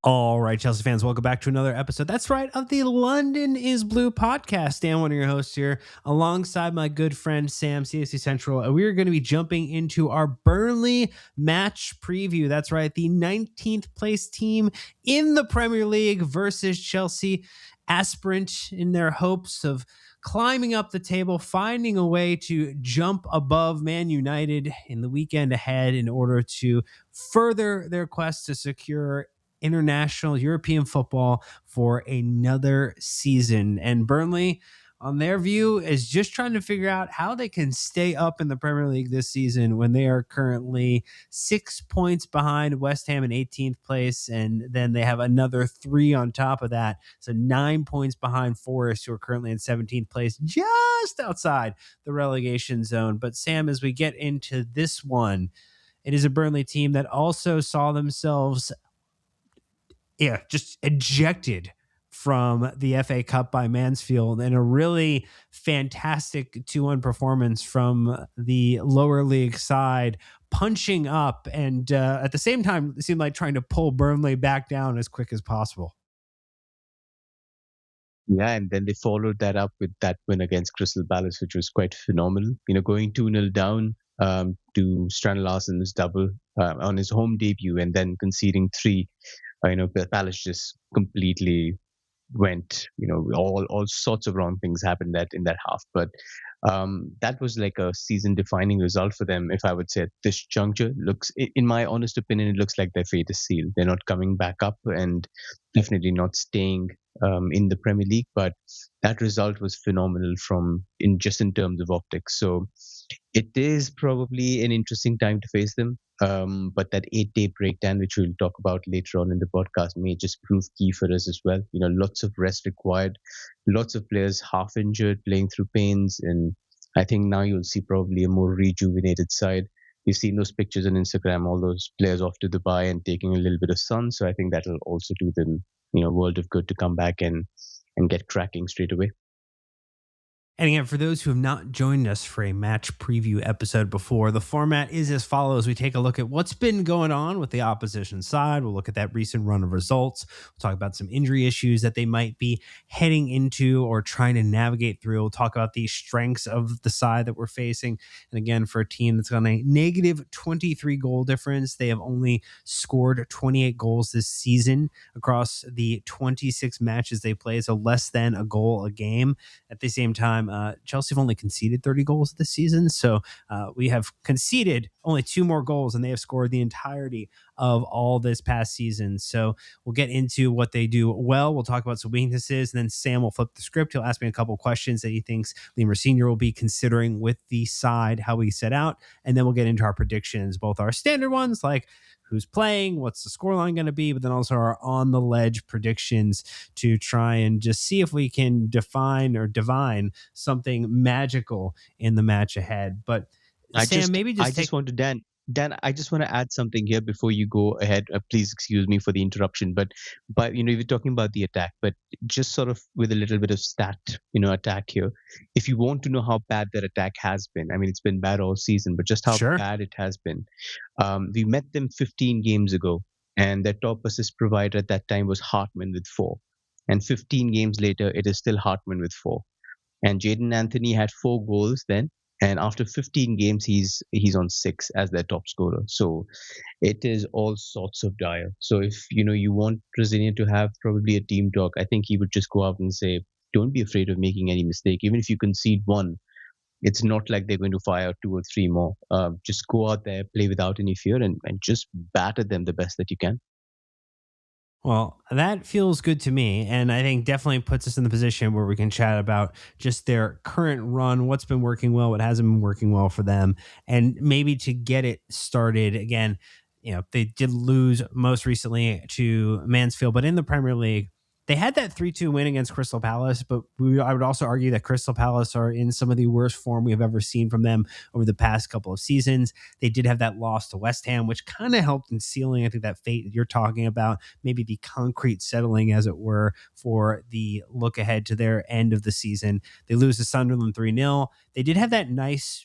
All right, Chelsea fans, welcome back to another episode. That's right, of the London is Blue podcast. Dan, one of your hosts here, alongside my good friend Sam, CFC Central. And we are going to be jumping into our Burnley match preview. That's right, the 19th place team in the Premier League versus Chelsea, aspirant in their hopes of climbing up the table, finding a way to jump above Man United in the weekend ahead in order to further their quest to secure international European football for another season. And Burnley, on their view, is just trying to figure out how they can stay up in the Premier League this season when they are currently 6 points behind West Ham in 18th place. And then they have another 3 on top of that. So 9 points behind Forest, who are currently in 17th place, just outside the relegation zone. But Sam, as we get into this one, it is a Burnley team that also saw themselves just ejected from the FA Cup by Mansfield, and a really fantastic 2-1 performance from the lower league side, punching up and at the same time it seemed like trying to pull Burnley back down as quick as possible. Yeah, and then they followed that up with that win against Crystal Palace, which was quite phenomenal. Going 2-0 down to Strand Larsen's double on his home debut and then conceding three. Palace just completely went, all sorts of wrong things happened that in that half. But that was like a season defining result for them, if I would say at this juncture. In my honest opinion, it looks like their fate is sealed. They're not coming back up and definitely not staying in the Premier League. But that result was phenomenal in terms of optics. So it is probably an interesting time to face them. But that 8-day breakdown, which we'll talk about later on in the podcast, may just prove key for us as well. Lots of rest required, lots of players half injured, playing through pains. And I think now you'll see probably a more rejuvenated side. You've seen those pictures on Instagram, all those players off to Dubai and taking a little bit of sun. So I think that'll also do them, world of good to come back and get cracking straight away. And again, for those who have not joined us for a match preview episode before, the format is as follows. We take a look at what's been going on with the opposition side. We'll look at that recent run of results. We'll talk about some injury issues that they might be heading into or trying to navigate through. We'll talk about the strengths of the side that we're facing. And again, for a team that's got a negative 23 goal difference, they have only scored 28 goals this season across the 26 matches they play. So less than a goal a game. At the same time, Chelsea have only conceded 30 goals this season. So we have conceded only 2 more goals and they have scored the entirety of all this past season. So we'll get into what they do well. We'll talk about some weaknesses, and then Sam will flip the script. He'll ask me a couple questions that he thinks Lemur Sr. will be considering with the side, how we set out. And then we'll get into our predictions, both our standard ones like who's playing, what's the scoreline going to be, but then also our on the ledge predictions to try and just see if we can define or divine something magical in the match ahead. But I Sam, just want to Dan, I just want to add something here before you go ahead. Please excuse me for the interruption, but you're talking about the attack, but just sort of with a little bit of attack here. If you want to know how bad that attack has been, I mean, it's been bad all season, but just how bad it has been. We met them 15 games ago, and their top assist provider at that time was Hartman with 4. And 15 games later, it is still Hartman with 4. And Jadon Anthony had 4 goals then. And after 15 games, he's on 6 as their top scorer. So it is all sorts of dire. So if you want Brazilian to have probably a team talk, I think he would just go out and say, don't be afraid of making any mistake. Even if you concede 1, it's not like they're going to fire 2 or 3 more. Just go out there, play without any fear, and just batter them the best that you can. Well, that feels good to me. And I think definitely puts us in the position where we can chat about just their current run, what's been working well, what hasn't been working well for them. And maybe to get it started again, they did lose most recently to Mansfield, but in the Premier League, they had that 3-2 win against Crystal Palace, but I would also argue that Crystal Palace are in some of the worst form we have ever seen from them over the past couple of seasons. They did have that loss to West Ham, which kind of helped in sealing, I think, that fate that you're talking about, maybe the concrete settling, as it were, for the look ahead to their end of the season. They lose to Sunderland 3-0. They did have that nice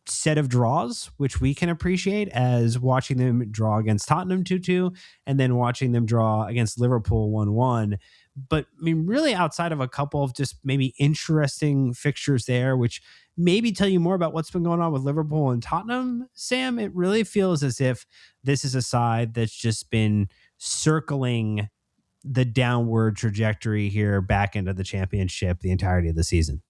set of draws, which we can appreciate, as watching them draw against Tottenham 2-2 and then watching them draw against Liverpool 1-1. But I mean, really, outside of a couple of just maybe interesting fixtures there, which maybe tell you more about what's been going on with Liverpool and Tottenham, Sam, it really feels as if this is a side that's just been circling the downward trajectory here back into the championship the entirety of the season.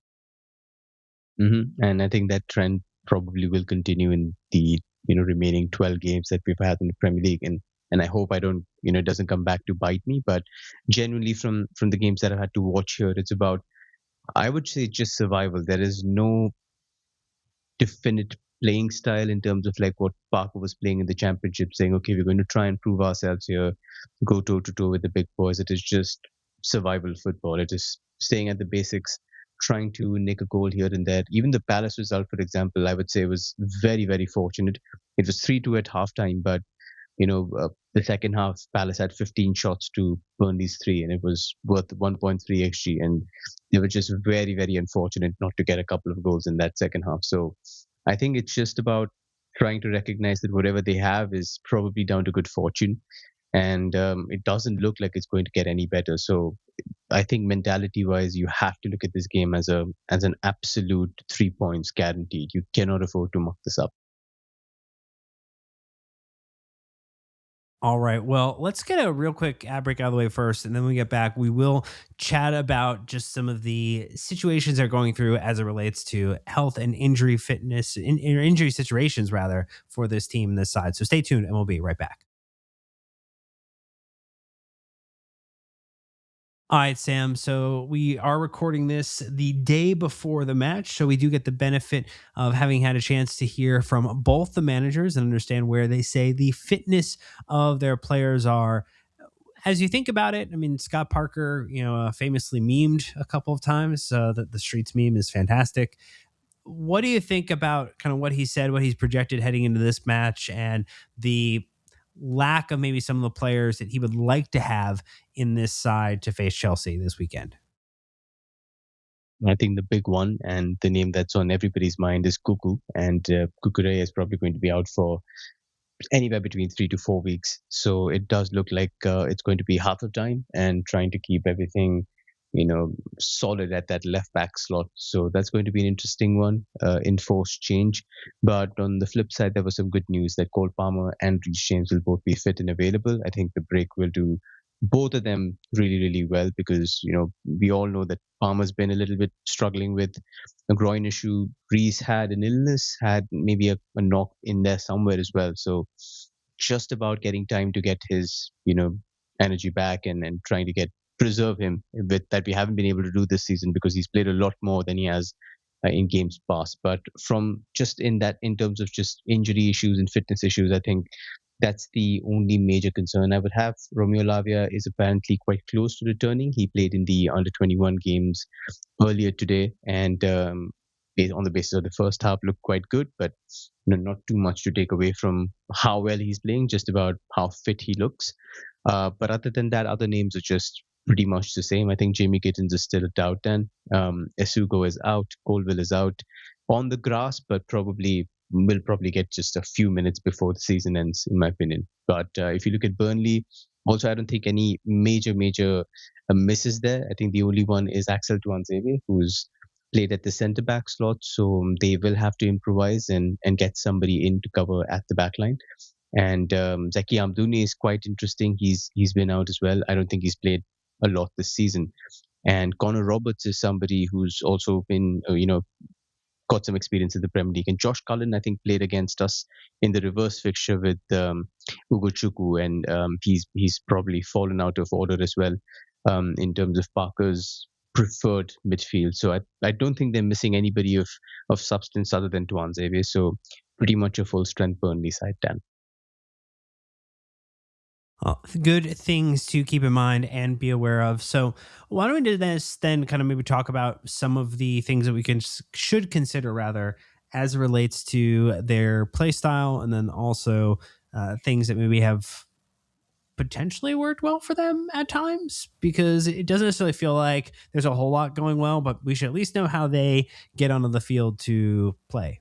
And I think that trend probably will continue in the remaining 12 games that we've had in the Premier League, and I hope I don't it doesn't come back to bite me. But genuinely, from the games that I've had to watch here, it's about, I would say, just survival. There is no definite playing style in terms of like what Parker was playing in the championship, saying, okay, we're going to try and prove ourselves here, go toe to toe with the big boys. It is just survival football. It is staying at the basics, trying to nick a goal here and there. Even the Palace result, for example, I would say was very, very fortunate. It was 3-2 at halftime, but the second half, Palace had 15 shots to Burnley's 3, and it was worth 1.3 xg. And they were just very, very unfortunate not to get a couple of goals in that second half. So I think it's just about trying to recognize that whatever they have is probably down to good fortune, and it doesn't look like it's going to get any better. So I think mentality-wise, you have to look at this game as an absolute 3 points guaranteed. You cannot afford to muck this up. All right. Well, let's get a real quick ad break out of the way first. And then when we get back, we will chat about just some of the situations they're going through as it relates to health and injury fitness, injury situations, rather, for this team and this side. So stay tuned and we'll be right back. All right, Sam. So we are recording this the day before the match. So we do get the benefit of having had a chance to hear from both the managers and understand where they say the fitness of their players are. As you think about it, I mean, Scott Parker, famously memed a couple of times. The Streets meme is fantastic. What do you think about kind of what he said, what he's projected heading into this match, and the lack of maybe some of the players that he would like to have in this side to face Chelsea this weekend? I think the big one and the name that's on everybody's mind is Cuckoo, and Cucurella is probably going to be out for anywhere between 3 to 4 weeks. So it does look like it's going to be half of time and trying to keep everything, solid at that left back slot. So that's going to be an interesting one, enforced change. But on the flip side, there was some good news that Cole Palmer and Reece James will both be fit and available. I think the break will do both of them really, really well, because we all know that Palmer's been a little bit struggling with a groin issue. Reece had an illness, had maybe a knock in there somewhere as well. So just about getting time to get his energy back, and trying to get preserve him with that we haven't been able to do this season, because he's played a lot more than he has in games past. But from just in terms of just injury issues and fitness issues, I think that's the only major concern I would have. Romeo Lavia is apparently quite close to returning. He played in the under 21 games earlier today, and on the basis of the first half, looked quite good, but not too much to take away from how well he's playing, just about how fit he looks. But other than that, other names are just pretty much the same. I think Jamie Gittins is still a doubt then. Esugo is out. Colville is out on the grass, but will probably get just a few minutes before the season ends, in my opinion. But if you look at Burnley, also, I don't think any major misses there. I think the only one is Axel Tuanzebe, who's played at the centre back slot. So they will have to improvise and get somebody in to cover at the back line. And Zeki Amdouni is quite interesting. He's been out as well. I don't think he's played a lot this season. And Connor Roberts is somebody who's also been, got some experience in the Premier League. And Josh Cullen, I think, played against us in the reverse fixture with Ugo Chukwu, and he's probably fallen out of order as well in terms of Parker's preferred midfield. So I don't think they're missing anybody of substance other than Tuanzebe. So pretty much a full strength Burnley side, Dan. Good things to keep in mind and be aware of. So why don't we do this then, kind of maybe talk about some of the things that we should consider, rather, as it relates to their play style, and then also things that maybe have potentially worked well for them at times, because it doesn't necessarily feel like there's a whole lot going well, but we should at least know how they get onto the field to play.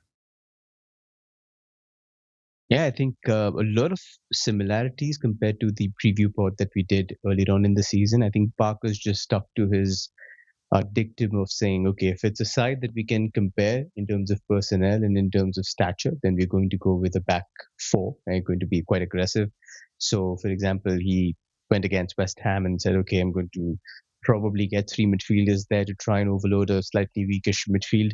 Yeah, I think a lot of similarities compared to the preview pod that we did earlier on in the season. I think Parker's just stuck to his dictum of saying, okay, if it's a side that we can compare in terms of personnel and in terms of stature, then we're going to go with a back four and we're going to be quite aggressive. So, for example, he went against West Ham and said, okay, I'm going to probably get three midfielders there to try and overload a slightly weakish midfield.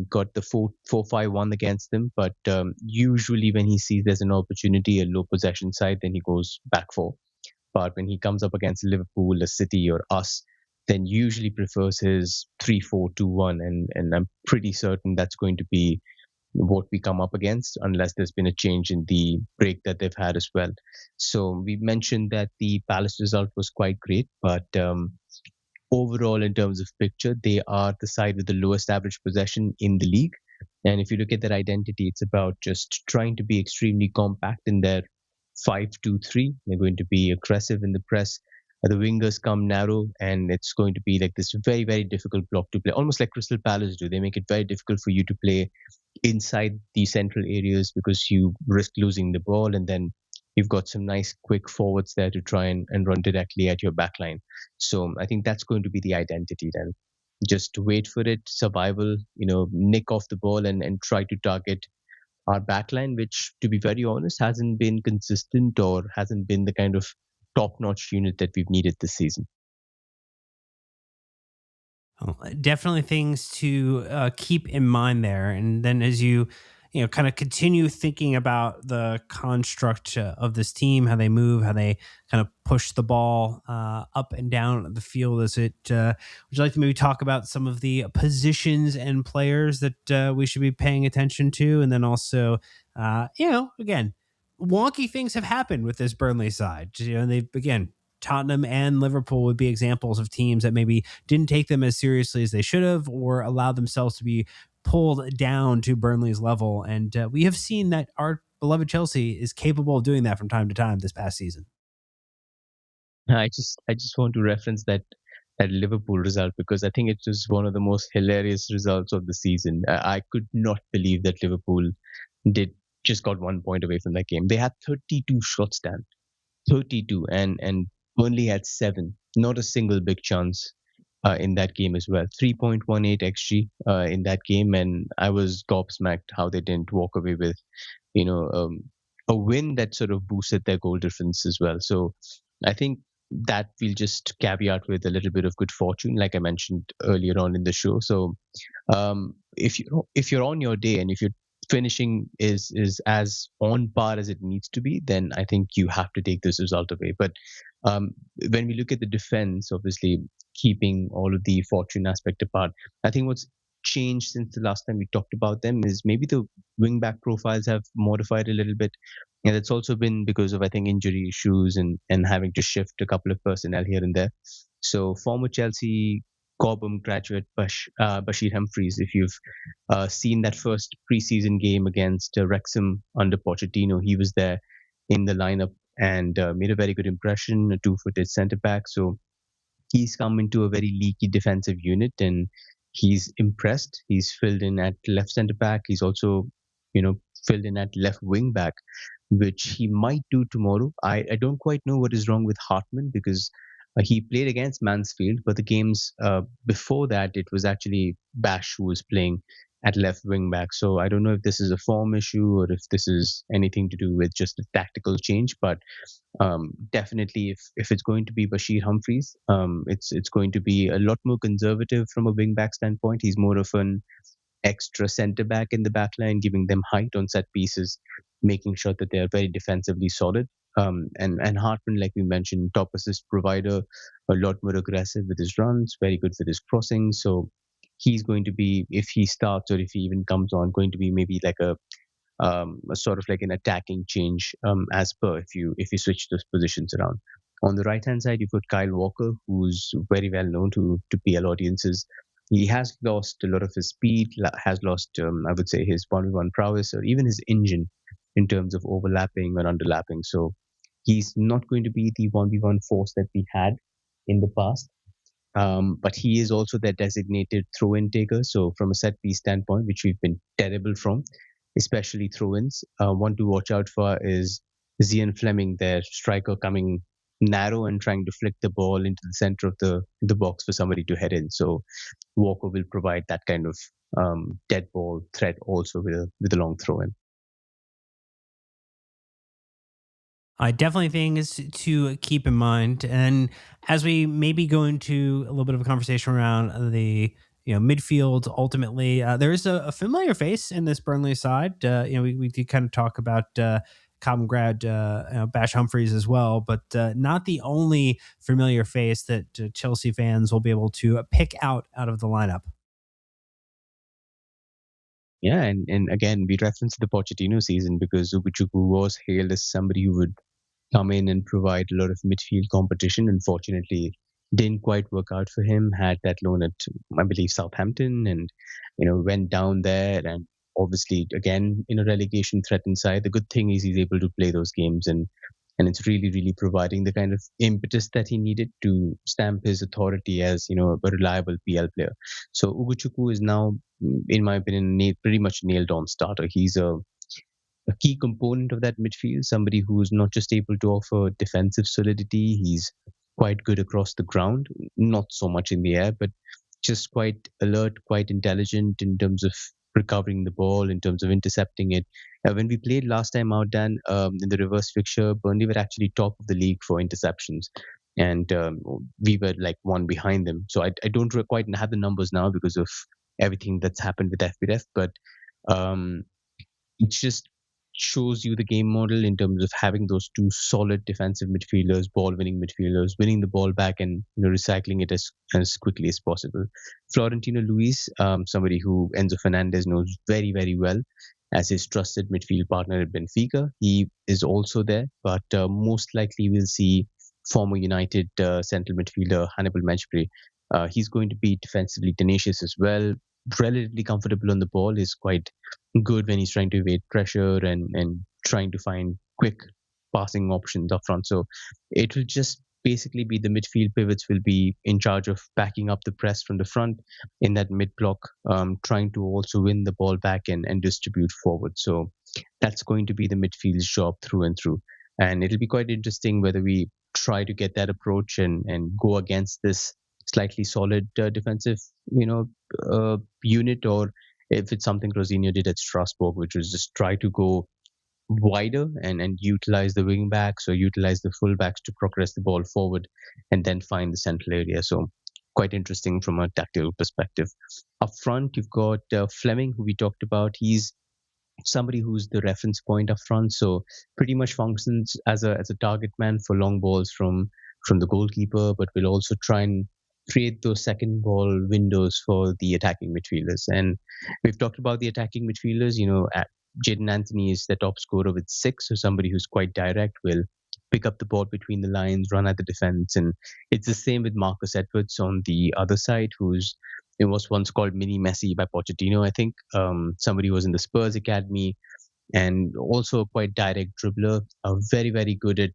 Got the 4-4-5-1 against them, but usually when he sees there's an opportunity, a low possession side, then he goes back four. But when he comes up against Liverpool, a City, or us, then usually prefers his 3-4-2-1, and I'm pretty certain that's going to be what we come up against, unless there's been a change in the break that they've had as well. So we mentioned that the Palace result was quite great, but overall, in terms of picture, they are the side with the lowest average possession in the league. And if you look at their identity, it's about just trying to be extremely compact in their 5-2-3. They're going to be aggressive in the press. The wingers come narrow, and it's going to be like this very, very difficult block to play, almost like Crystal Palace do. They make it very difficult for you to play inside the central areas because you risk losing the ball, and then you've got some nice quick forwards there to try and run directly at your backline. So I think that's going to be the identity then. Just wait for it, survival, nick off the ball and try to target our backline, which, to be very honest, hasn't been consistent or hasn't been the kind of top notch unit that we've needed this season. Oh, definitely things to keep in mind there. And then as you kind of continue thinking about the construct of this team, how they move, how they kind of push the ball up and down the field, would you like to maybe talk about some of the positions and players that we should be paying attention to? And then also, again, wonky things have happened with this Burnley side. They've, again, Tottenham and Liverpool would be examples of teams that maybe didn't take them as seriously as they should have, or allowed themselves to be pulled down to Burnley's level. And we have seen that our beloved Chelsea is capable of doing that from time to time this past season. I just want to reference that Liverpool result because I think it was one of the most hilarious results of the season. I could not believe that Liverpool did just got 1 point away from that game. They had 32 shots, Dan, 32, and Burnley had seven. Not a single big chance in that game as well. 3.18 xG in that game, and I was gobsmacked how they didn't walk away with, you know, um, a win that sort of boosted their goal difference as well. So I think that we'll just caveat with a little bit of good fortune, like I mentioned earlier on in the show. So if you're on your day and if your finishing is as on par as it needs to be, then I think you have to take this result away. But um, when we look at the defense, obviously keeping all of the fortune aspect apart, I think what's changed since the last time we talked about them is maybe the wing back profiles have modified a little bit. And it's also been because of, I think, injury issues and having to shift a couple of personnel here and there. So former Chelsea Cobham graduate Bashir Humphreys, if you've seen that first preseason game against Wrexham under Pochettino, he was there in the lineup and made a very good impression, a two-footed centre back. So he's come into a very leaky defensive unit and he's impressed. He's filled in at left centre back. He's also, you know, filled in at left wing back, which he might do tomorrow. I don't quite know what is wrong with Hartman because he played against Mansfield, but the games before that, it was actually Bash who was playing at left wing back. So I don't know if this is a form issue or if this is anything to do with just a tactical change. But definitely, if it's going to be Bashir Humphreys, it's going to be a lot more conservative from a wing back standpoint. He's more of an extra centre back in the back line, giving them height on set pieces, making sure that they are very defensively solid. And Hartman, like we mentioned, top assist provider, a lot more aggressive with his runs, very good with his crossing. So he's going to be, if he starts or if he even comes on, going to be maybe like a sort of like an attacking change as per if you switch those positions around. On the right hand side, you've got Kyle Walker, who's very well known to PL audiences. He has lost a lot of his speed, has lost, I would say, his 1v1 prowess or even his engine in terms of overlapping or underlapping. So he's not going to be the 1v1 force that we had in the past. But he is also their designated throw-in taker. So from a set piece standpoint, which we've been terrible from, especially throw-ins. One to watch out for is Zian Fleming, their striker, coming narrow and trying to flick the ball into the center of the box for somebody to head in. So Walker will provide that kind of dead ball threat also with a long throw in. I definitely things to keep in mind. And as we maybe go into a little bit of a conversation around the midfield, ultimately, there is a familiar face in this Burnley side. We did kind of talk about Cobham grad Bash Humphreys as well, but not the only familiar face that Chelsea fans will be able to pick out of the lineup. Yeah, and again, we referenced the Pochettino season because Uguchuku was hailed as somebody who would come in and provide a lot of midfield competition. Unfortunately, didn't quite work out for him. Had that loan at, I believe, Southampton, and went down there, and obviously again in a relegation threatened side. The good thing is he's able to play those games, and it's really really providing the kind of impetus that he needed to stamp his authority as a reliable PL player. So Uguchuku is now, in my opinion, pretty much nailed on starter. He's a key component of that midfield, somebody who's not just able to offer defensive solidity, he's quite good across the ground, not so much in the air, but just quite alert, quite intelligent in terms of recovering the ball, in terms of intercepting it. When we played last time out, Dan, in the reverse fixture, Burnley were actually top of the league for interceptions. And we were like one behind them. So I don't quite have the numbers now because of everything that's happened with FBref, but um, it just shows you the game model in terms of having those two solid defensive midfielders, ball-winning midfielders, winning the ball back and recycling it as quickly as possible. Florentino Luis, somebody who Enzo Fernandez knows very very well as his trusted midfield partner at Benfica, he is also there, but most likely we'll see former United central midfielder Hannibal Mejbri. He's going to be defensively tenacious as well, relatively comfortable on the ball, is quite good when he's trying to evade pressure and trying to find quick passing options up front. So it will just basically be the midfield pivots will be in charge of backing up the press from the front in that mid block, trying to also win the ball back and distribute forward. So that's going to be the midfield's job through and through. And it'll be quite interesting whether we try to get that approach and go against this slightly solid defensive, unit, or if it's something Rosinho did at Strasbourg, which was just try to go wider and utilize the wing backs or utilize the full backs to progress the ball forward and then find the central area. So quite interesting from a tactical perspective. Up front, you've got Fleming, who we talked about. He's somebody who's the reference point up front, so pretty much functions as a target man for long balls from the goalkeeper, but will also try and create those second ball windows for the attacking midfielders. And we've talked about the attacking midfielders. Jadon Anthony is the top scorer with 6, so somebody who's quite direct, will pick up the ball between the lines, run at the defense. And it's the same with Marcus Edwards on the other side, who's it was once called Mini Messi by Pochettino, I think. Somebody who was in the Spurs academy and also a quite direct dribbler, very, very good at,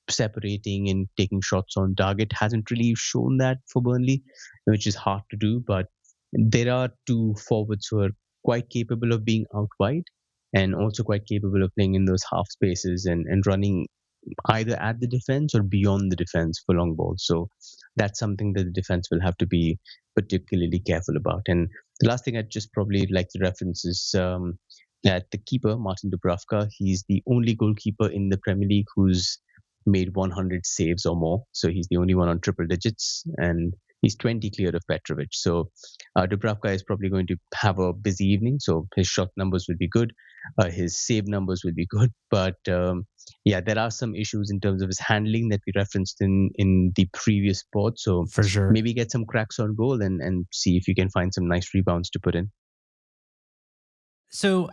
separating and taking shots on target. Hasn't really shown that for Burnley, which is hard to do, but there are two forwards who are quite capable of being out wide and also quite capable of playing in those half spaces and running either at the defense or beyond the defense for long balls. So that's something that the defense will have to be particularly careful about. And the last thing I'd just probably like to reference is that the keeper, Martin Dubravka, he's the only goalkeeper in the Premier League who's made 100 saves or more. So he's the only one on triple digits, and he's 20 clear of Petrovic. So Dubravka is probably going to have a busy evening. So his shot numbers will be good. His save numbers will be good. But yeah, there are some issues in terms of his handling that we referenced in the previous pod. So For sure. maybe get some cracks on goal and see if you can find some nice rebounds to put in. So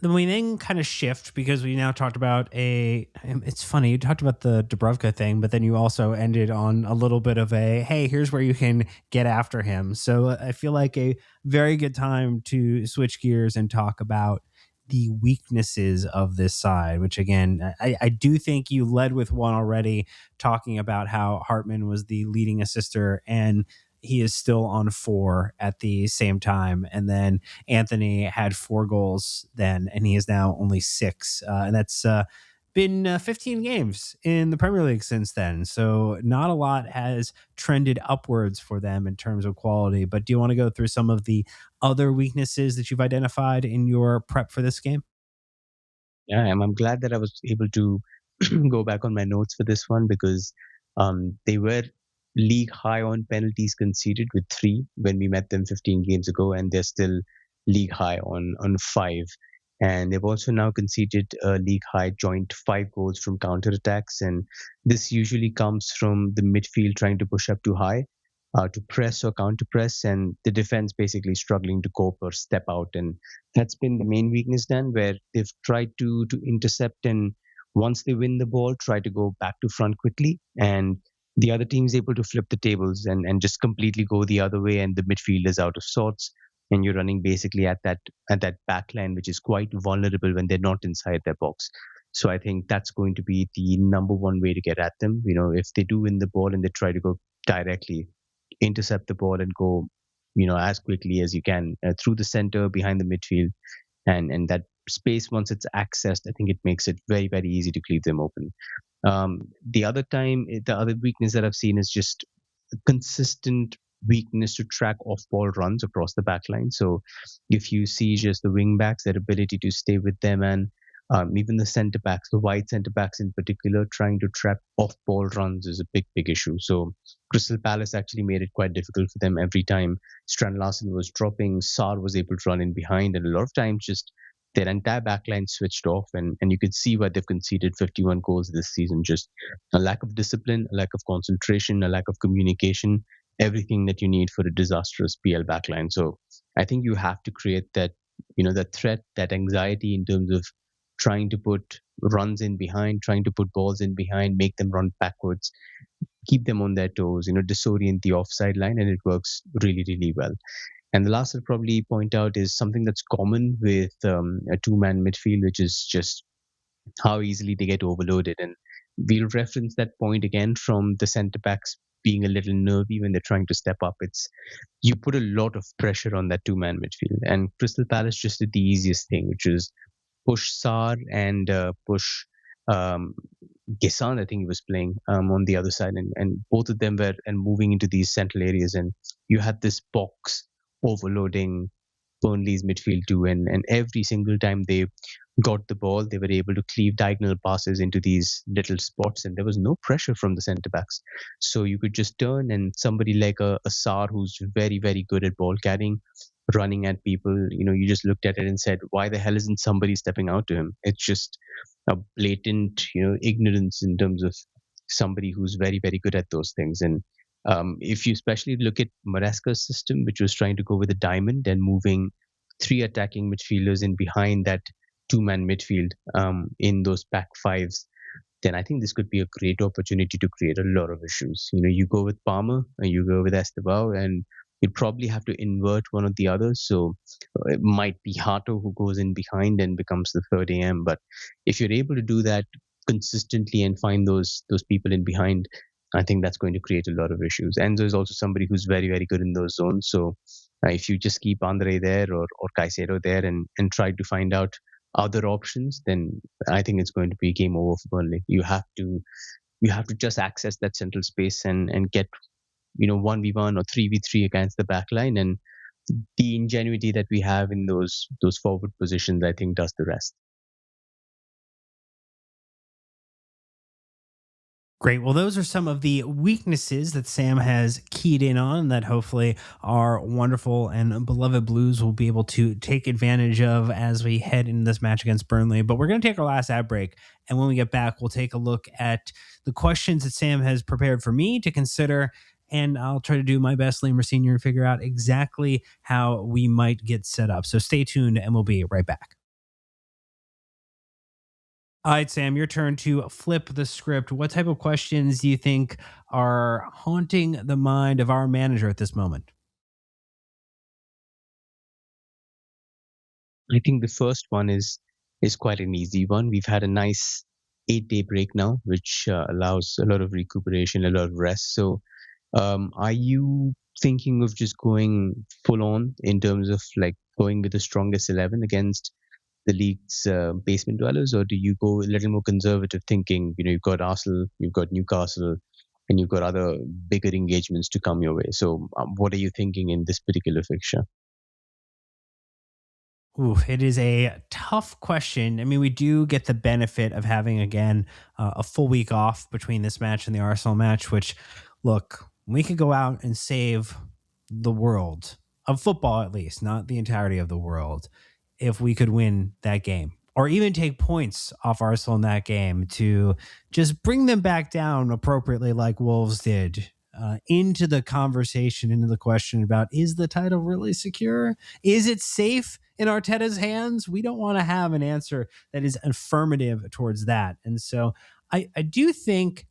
then we then kind of shift because we now talked about it's funny, you talked about the Dubravka thing, but then you also ended on a little bit of a, hey, here's where you can get after him. So I feel like a very good time to switch gears and talk about the weaknesses of this side, which again, I do think you led with one already, talking about how Hartman was the leading assister and he is still on 4 at the same time. And then Anthony had 4 goals then, and he is now only 6. And that's been 15 games in the Premier League since then. So not a lot has trended upwards for them in terms of quality. But do you want to go through some of the other weaknesses that you've identified in your prep for this game? Yeah, I'm glad that I was able to go back on my notes for this one because they were league high on penalties conceded with 3 when we met them 15 games ago, and they're still league high on 5. And they've also now conceded a league high joint 5 goals from counterattacks. And this usually comes from the midfield trying to push up too high to press or counter press, and the defense basically struggling to cope or step out. And that's been the main weakness then, where they've tried to intercept, and once they win the ball, try to go back to front quickly, and the other team's able to flip the tables and just completely go the other way, and the midfield is out of sorts, and you're running basically at that back line, which is quite vulnerable when they're not inside their box. So I think that's going to be the number one way to get at them. If they do win the ball and they try to go directly, intercept the ball and go, as quickly as you can through the center, behind the midfield, and that space, once it's accessed, I think it makes it very, very easy to cleave them open. The other weakness that I've seen is just consistent weakness to track off ball runs across the back line. So if you see just the wing backs, their ability to stay with them, and even the centre backs, the wide centre backs in particular, trying to track off ball runs is a big, big issue. So Crystal Palace actually made it quite difficult for them every time Strand Larsen was dropping. Sarr was able to run in behind, and a lot of times just their entire backline switched off, and you could see why they've conceded 51 goals this season. Just a lack of discipline, a lack of concentration, a lack of communication, everything that you need for a disastrous PL backline. So I think you have to create that threat, that anxiety in terms of trying to put runs in behind, trying to put balls in behind, make them run backwards, keep them on their toes, disorient the offside line, and it works really, really well. And the last I'll probably point out is something that's common with a 2-man midfield, which is just how easily they get overloaded. And we'll reference that point again from the centre backs being a little nervy when they're trying to step up. It's you put a lot of pressure on that 2-man midfield, and Crystal Palace just did the easiest thing, which is push Sarr and push um, Gessan, I think he was playing on the other side, and both of them were and moving into these central areas, and you had this box overloading Burnley's midfield too, and every single time they got the ball, they were able to cleave diagonal passes into these little spots, and there was no pressure from the centre backs. So you could just turn, and somebody like a Sarr, who's very, very good at ball carrying, running at people, you just looked at it and said, why the hell isn't somebody stepping out to him? It's just a blatant, ignorance in terms of somebody who's very, very good at those things. And if you especially look at Maresca's system, which was trying to go with a diamond and moving 3 attacking midfielders in behind that 2-man midfield in those back fives, then I think this could be a great opportunity to create a lot of issues. You go with Palmer and you go with Estevao, and you'd probably have to invert one of the others. So it might be Hato who goes in behind and becomes the third AM. But if you're able to do that consistently and find those people in behind, I think that's going to create a lot of issues. And there's also somebody who's very, very good in those zones. So if you just keep Andre there or Caicedo there and try to find out other options, then I think it's going to be game over for Burnley. You have to just access that central space and get 1v1 or 3v3 against the back line, and the ingenuity that we have in those forward positions, I think, does the rest. Great. Well, those are some of the weaknesses that Sam has keyed in on that hopefully our wonderful and beloved Blues will be able to take advantage of as we head into this match against Burnley. But we're going to take our last ad break. And when we get back, we'll take a look at the questions that Sam has prepared for me to consider. And I'll try to do my best, Liam Senior, and figure out exactly how we might get set up. So stay tuned and we'll be right back. All right, Sam, your turn to flip the script. What type of questions do you think are haunting the mind of our manager at this moment? I think the first one is quite an easy one. We've had a nice 8-day break now, which allows a lot of recuperation, a lot of rest. So, are you thinking of just going full on in terms of like going with the strongest 11 against the league's basement dwellers, or do you go a little more conservative thinking, you've got Arsenal, you've got Newcastle, and you've got other bigger engagements to come your way? So what are you thinking in this particular fixture? Ooh, it is a tough question. I mean, we do get the benefit of having, again, a full week off between this match and the Arsenal match, which, look, we could go out and save the world of football, at least, not the entirety of the world, if we could win that game or even take points off Arsenal in that game to just bring them back down appropriately, like Wolves did. Into the conversation, into the question about, is the title really secure? Is it safe in Arteta's hands? We don't want to have an answer that is affirmative towards that. And so I do think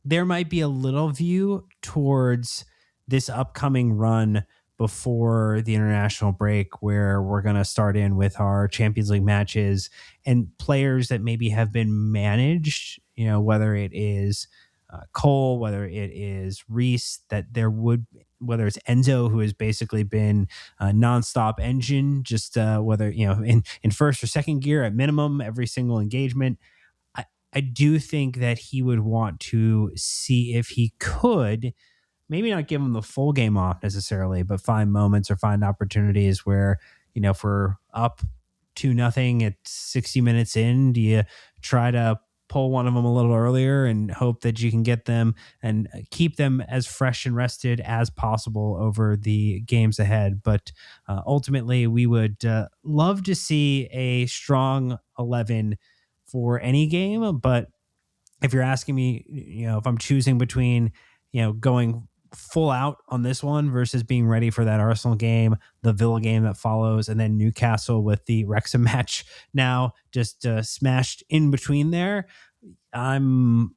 there might be a little view towards this upcoming run before the international break where we're going to start in with our Champions League matches and players that maybe have been managed, whether it is Cole, whether it is Reese, that there would, whether it's Enzo, who has basically been a nonstop engine, just whether, in first or second gear at minimum, every single engagement. I do think that he would want to see if he could maybe not give him the full game off necessarily, but find moments or find opportunities where, if we're up 2-0 at 60 minutes in, do you try to pull one of them a little earlier and hope that you can get them and keep them as fresh and rested as possible over the games ahead? But ultimately, we would love to see a strong 11 for any game. But if you're asking me, if I'm choosing between, going full out on this one versus being ready for that Arsenal game, the Villa game that follows, and then Newcastle with the Wrexham match now just smashed in between there, I'm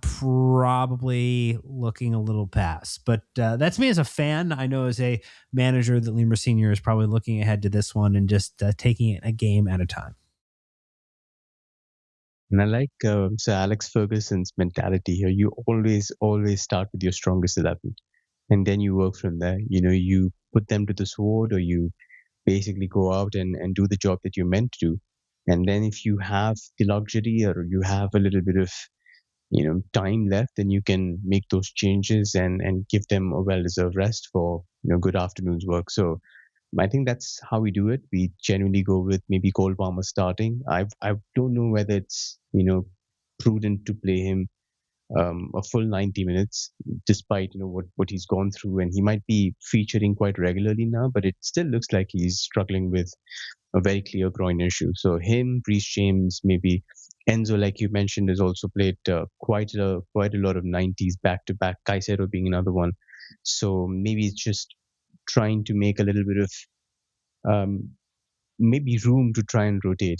probably looking a little past. But that's me as a fan. I know as a manager that Lemur Senior is probably looking ahead to this one and just taking it a game at a time. And I like Sir Alex Ferguson's mentality here. You always start with your strongest 11, and then you work from there. You put them to the sword, or you basically go out and do the job that you're meant to do. And then if you have the luxury or you have a little bit of time left, then you can make those changes and give them a well-deserved rest for good afternoon's work. So I think that's how we do it. We generally go with maybe Cole Palmer starting. I don't know whether it's prudent to play him a full 90 minutes, despite what he's gone through, and he might be featuring quite regularly now. But it still looks like he's struggling with a very clear groin issue. So him, Reece James, maybe Enzo, like you mentioned, has also played quite a lot of 90s back to back. Caicedo being another one. So maybe it's just trying to make a little bit of maybe room to try and rotate.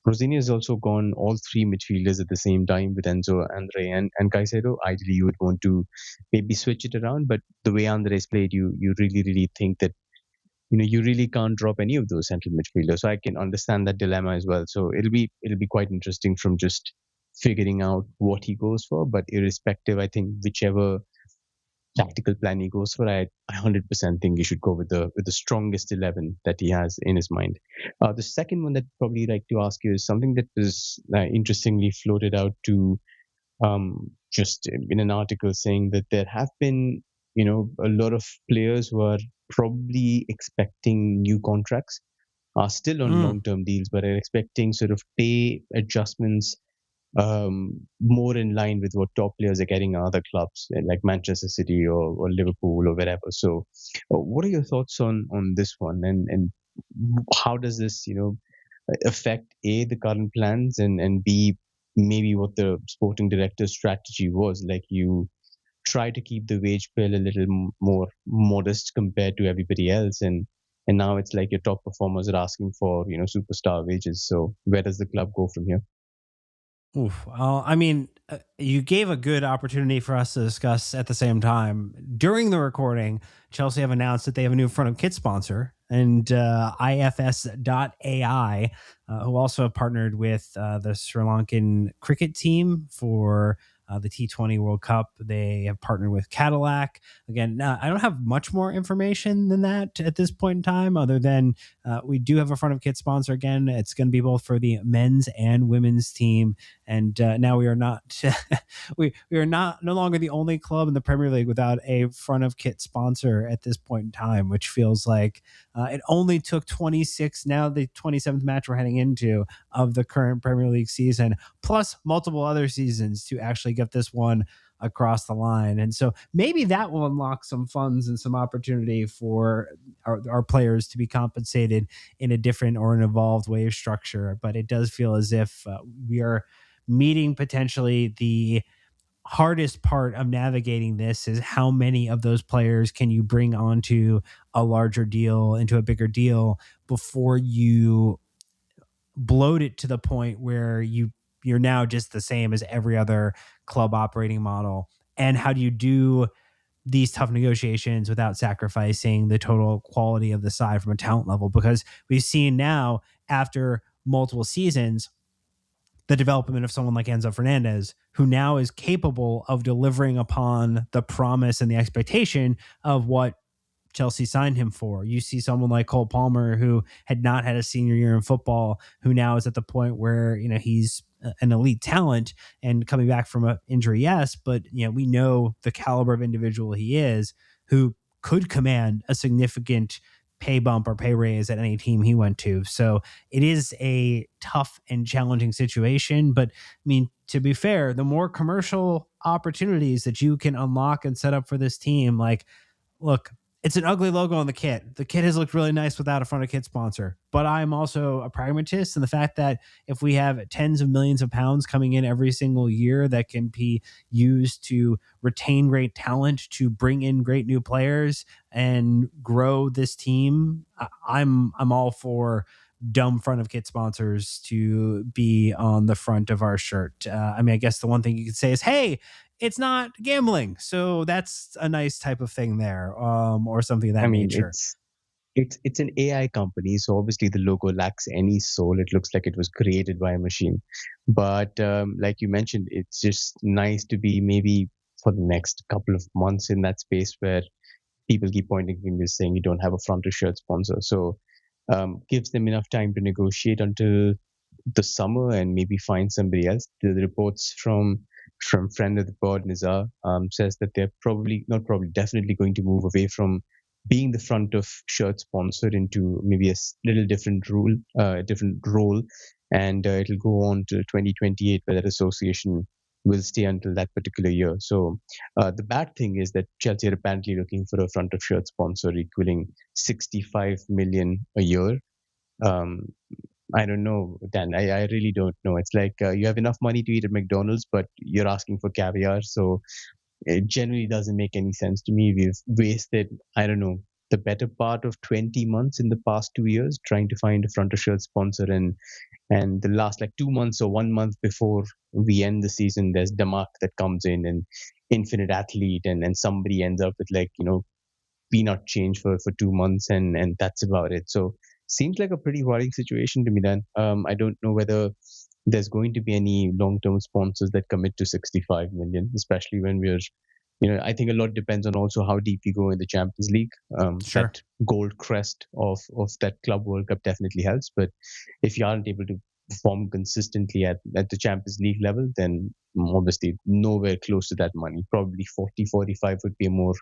Rosini has also gone all three midfielders at the same time with Enzo, Andre, and Caicedo. Ideally, you would want to maybe switch it around, but the way Andre's played, you really think that you really can't drop any of those central midfielders. So I can understand that dilemma as well. So it'll be quite interesting from just figuring out what he goes for. But irrespective, I think whichever tactical plan he goes for, I 100% think he should go with the strongest 11 that he has in his mind. The second one that I'd probably like to ask you is something that was interestingly floated out to just in an article, saying that there have been a lot of players who are probably expecting new contracts, are still on long-term deals, but are expecting sort of pay adjustments more in line with what top players are getting at other clubs like Manchester City or Liverpool or wherever. So, what are your thoughts on this one, and how does this affect A, the current plans, and B, maybe what the sporting director's strategy was? Like, you try to keep the wage bill a little more modest compared to everybody else, and now it's like your top performers are asking for superstar wages. So where does the club go from here? Oof. Well, I mean, you gave a good opportunity for us to discuss at the same time. During the recording, Chelsea have announced that they have a new front of kit sponsor, and IFS.ai, who also have partnered with the Sri Lankan cricket team for the T20 World Cup. They have partnered with Cadillac. Again, I don't have much more information than that at this point in time, other than we do have a front of kit sponsor again. It's going to be both for the men's and women's team. And now we are not we are not no longer the only club in the Premier League without a front of kit sponsor at this point in time, which feels like it only took 26, now the 27th match we're heading into of the current Premier League season, plus multiple other seasons to actually get this one across the line. And so maybe that will unlock some funds and some opportunity for our players to be compensated in a different or an evolved wage structure. But it does feel as if we are meeting potentially the hardest part of navigating this is how many of those players can you bring onto a larger deal, into a bigger deal, before you bloat it to the point where you're now just the same as every other club operating model. And how do you do these tough negotiations without sacrificing the total quality of the side from a talent level? Because we've seen now, after multiple seasons, the development of someone like Enzo Fernandez, who now is capable of delivering upon the promise and the expectation of what Chelsea signed him for. You see someone like Cole Palmer, who had not had a senior year in football, who now is at the point where, he's an elite talent and coming back from an injury. Yes. But, we know the caliber of individual he is, who could command a significant pay bump or pay raise at any team he went to. So it is a tough and challenging situation. But to be fair, the more commercial opportunities that you can unlock and set up for this team, look, it's an ugly logo on the kit. The kit has looked really nice without a front of kit sponsor. But I'm also a pragmatist, and the fact that if we have tens of millions of pounds coming in every single year that can be used to retain great talent, to bring in great new players and grow this team, I'm all for dumb front of kit sponsors to be on the front of our shirt. I guess the one thing you could say is, hey, it's not gambling, so that's a nice type of thing there, or something of that nature. It's an AI company, so obviously the logo lacks any soul. It looks like it was created by a machine. But like you mentioned, it's just nice to be maybe for the next couple of months in that space where people keep pointing fingers saying you don't have a front of shirt sponsor. So gives them enough time to negotiate until the summer and maybe find somebody else. The reports from friend of the pod, Nizar, says that they're definitely going to move away from being the front of shirt sponsor into maybe a little different role, and it'll go on to 2028, where that association will stay until that particular year. So the bad thing is that Chelsea are apparently looking for a front of shirt sponsor equaling 65 million a year. I don't know, Dan. I really don't know. It's like you have enough money to eat at McDonald's, but you're asking for caviar. So it generally doesn't make any sense to me. We've wasted, I don't know, the better part of 20 months in the past 2 years trying to find a front of shirt sponsor. And the last 2 months or 1 month before we end the season, there's Damak that comes in, and Infinite Athlete, and somebody ends up with peanut change for 2 months, and that's about it. So seems like a pretty worrying situation to me, Dan. I don't know whether there's going to be any long-term sponsors that commit to 65 million, especially when I think a lot depends on also how deep we go in the Champions League. Sure. That gold crest of that Club World Cup definitely helps. But if you aren't able to perform consistently at the Champions League level, then obviously nowhere close to that money. Probably 40, 45 would be a more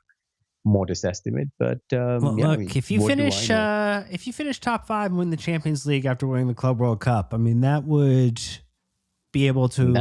modest estimate. But look, if you finish top 5 and win the Champions League after winning the Club World Cup, that would be able to.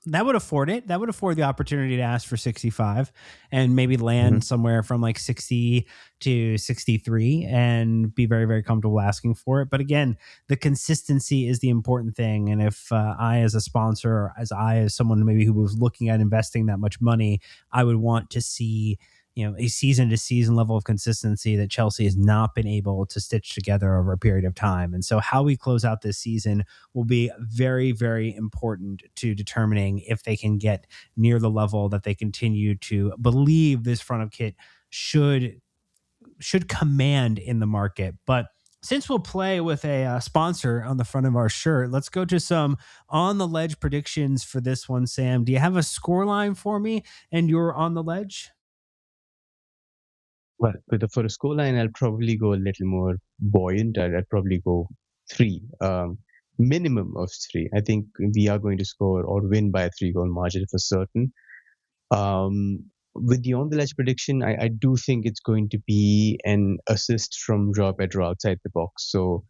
That would afford it. That would afford the opportunity to ask for 65 and maybe land somewhere from 60 to 63 and be very, very comfortable asking for it. But again, the consistency is the important thing. And if I, as a sponsor, or as someone maybe who was looking at investing that much money, I would want to see a season to season level of consistency that Chelsea has not been able to stitch together over a period of time. And so how we close out this season will be very, very important to determining if they can get near the level that they continue to believe this front of kit should command in the market. But since we'll play with a sponsor on the front of our shirt, let's go to some on the ledge predictions for this one, Sam. Do you have a score line for me and you're on the ledge? Well, for a scoreline, I'll probably go a little more buoyant. I'd probably go three, minimum of three. I think we are going to score or win by a 3 goal margin for certain. With the on the ledge prediction, I do think it's going to be an assist from Joao Pedro outside the box. So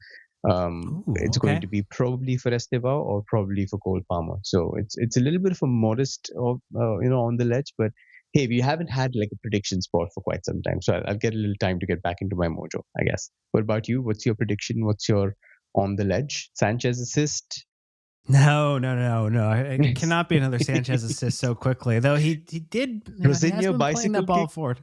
Ooh, it's going okay. to be probably for Estevao or probably for Cole Palmer. So it's a little bit of a modest, on the ledge. But hey, we haven't had like a prediction spot for quite some time, so I'll get a little time to get back into my mojo, I guess. What about you? What's your prediction? What's your on the ledge? Sanchez assist? No, no, no, no. It cannot be another Sanchez assist so quickly. Though he did, he has Rosinha been playing that bicycle ball kick? forward.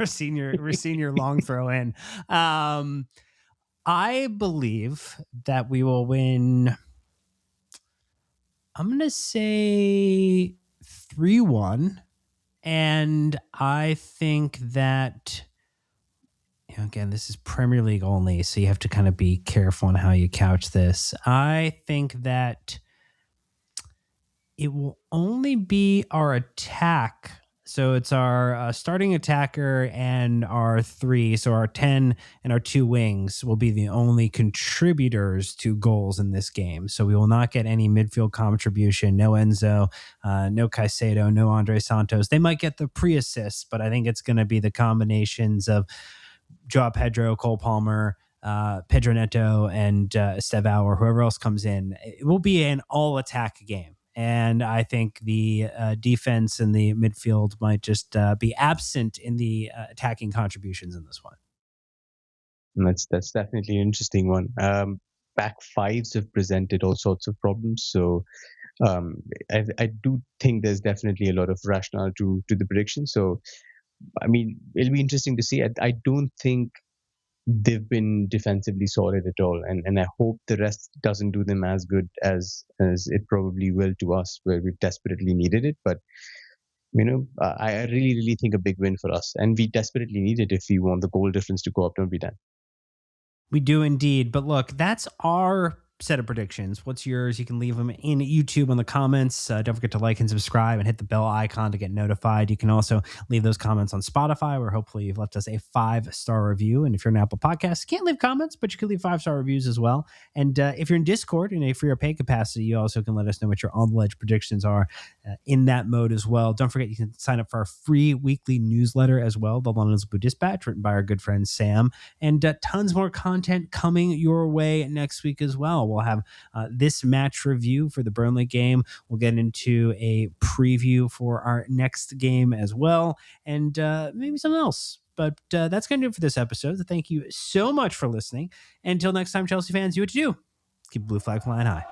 Senior long throw in. I believe that we will win. I'm gonna say 3-1. And I think that, again, this is Premier League only, so you have to kind of be careful on how you couch this. I think that it will only be our attack. So it's our starting attacker and our three. So our 10 and our two wings will be the only contributors to goals in this game. So we will not get any midfield contribution. No Enzo, no Caicedo, no Andre Santos. They might get the pre-assists, but I think it's going to be the combinations of Joao Pedro, Cole Palmer, Pedro Neto, and Estevao, or whoever else comes in. It will be an all-attack game. And I think the defense and the midfield might just be absent in the attacking contributions in this one. And that's definitely an interesting one. Back fives have presented all sorts of problems, so I do think there's definitely a lot of rationale to the prediction. So, I mean, it'll be interesting to see. I don't think they've been defensively solid at all, and I hope the rest doesn't do them as good as it probably will to us, where we've desperately needed it. But I really think a big win for us, and we desperately need it if we want the goal difference to go up. Don't be done. We do indeed. But look, that's our set of predictions. What's yours? You can leave them in YouTube on the comments. Don't forget to like and subscribe and hit the bell icon to get notified. You can also leave those comments on Spotify, where hopefully you've left us a 5-star review. And if you're an Apple Podcast, you can't leave comments, but you can leave 5-star reviews as well. And if you're in Discord in a free or pay capacity, you also can let us know what your on the ledge predictions are in that mode as well. Don't forget, you can sign up for our free weekly newsletter as well, the London's Blue Dispatch, written by our good friend Sam, and tons more content coming your way next week as well. We'll have this match review for the Burnley game. We'll get into a preview for our next game as well, and maybe something else. But that's going to do it for this episode. So thank you so much for listening. Until next time, Chelsea fans, you what you do. Keep the blue flag flying high.